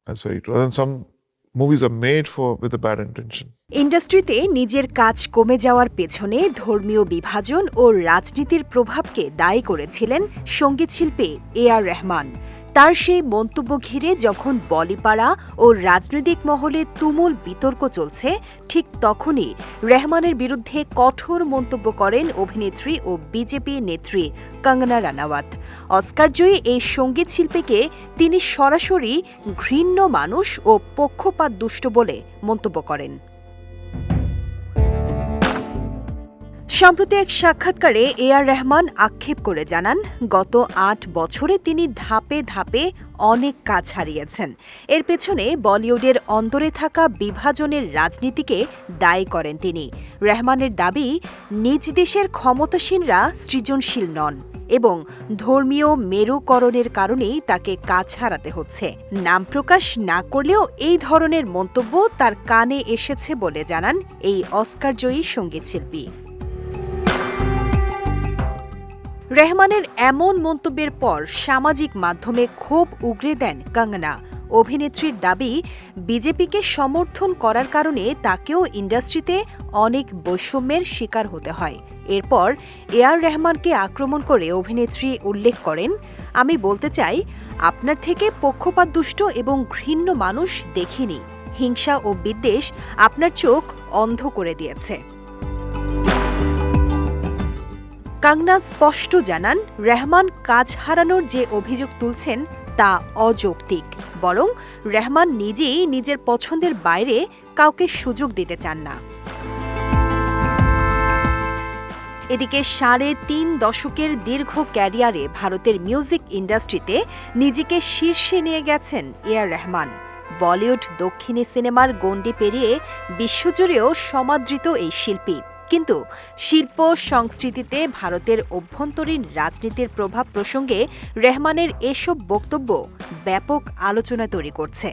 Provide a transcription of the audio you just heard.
That's very true. And some movies are made with a bad intention. ইন্ডাস্ট্রিতে নিজের কাজ কমে যাওয়ার পেছনে ধর্মীয় বিভাজন ও রাজনীতির প্রভাবকে দায়ী করেছিলেন সঙ্গীতশিল্পী A.R. রহমান। তার সেই মন্তব্য ঘিরে যখন বলিপাড়া ও রাজনৈতিক মহলে তুমুল বিতর্ক চলছে, ঠিক তখনই রহমানের বিরুদ্ধে কঠোর মন্তব্য করেন অভিনেত্রী ও বিজেপি নেত্রী কঙ্গনা রানাওয়াত। অস্কারজয়ী এই সঙ্গীতশিল্পীকে তিনি সরাসরি ঘৃণ্য মানুষ ও পক্ষপাতদুষ্ট বলে মন্তব্য করেন। সম্প্রতি এক সাক্ষাৎকারে A.R. রহমান আক্ষেপ করে জানান, গত ৮ বছরে তিনি ধাপে ধাপে অনেক কাজ হারিয়েছেন। এর পেছনে বলিউডের অন্দরে থাকা বিভাজনের রাজনীতিকে দায়ী করেন তিনি। রহমানের দাবি, নিজ দেশের ক্ষমতাসীনরা সৃজনশীল নন এবং ধর্মীয় মেরুকরণের কারণেই তাকে কাজ হারাতে হচ্ছে। নাম প্রকাশ না করলেও এই ধরনের মন্তব্য তার কানে এসেছে বলে জানান এই অস্কারজয়ী সঙ্গীতশিল্পী। রহমানের এমন মন্তব্যের পর সামাজিক মাধ্যমে ক্ষোভ উগরে দেন কঙ্গনা। অভিনেত্রীর দাবি, বিজেপিকে সমর্থন করার কারণে তাকেও ইন্ডাস্ট্রিতে অনেক বৈষম্যের শিকার হতে হয়। এরপর A.R. রহমানকে আক্রমণ করে অভিনেত্রী উল্লেখ করেন, আমি বলতে চাই, আপনার থেকে পক্ষপাতদুষ্ট এবং ঘৃণ্য মানুষ দেখিনি। হিংসা ও বিদ্বেষ আপনার চোখ অন্ধ করে দিয়েছে। কঙ্গনা স্পষ্ট জানান, রহমান কাজ হারানোর যে অভিযোগ তুলছেন তা অযৌক্তিক। বরং রহমান নিজেই নিজের পছন্দের বাইরে কাউকে সুযোগ দিতে চান না। এদিকে ৩.৫ দশকের দীর্ঘ ক্যারিয়ারে ভারতের মিউজিক ইন্ডাস্ট্রিতে নিজেকে শীর্ষে নিয়ে গেছেন A.R. রহমান। বলিউড দক্ষিণী সিনেমার গণ্ডি পেরিয়ে বিশ্বজুড়েও সমাদৃত এই শিল্পী। কিন্তু শিল্প সংস্কৃতিতে ভারতের অভ্যন্তরীণ রাজনীতির প্রভাব প্রসঙ্গে রহমানের এসব বক্তব্য ব্যাপক আলোচনা তৈরি করছে।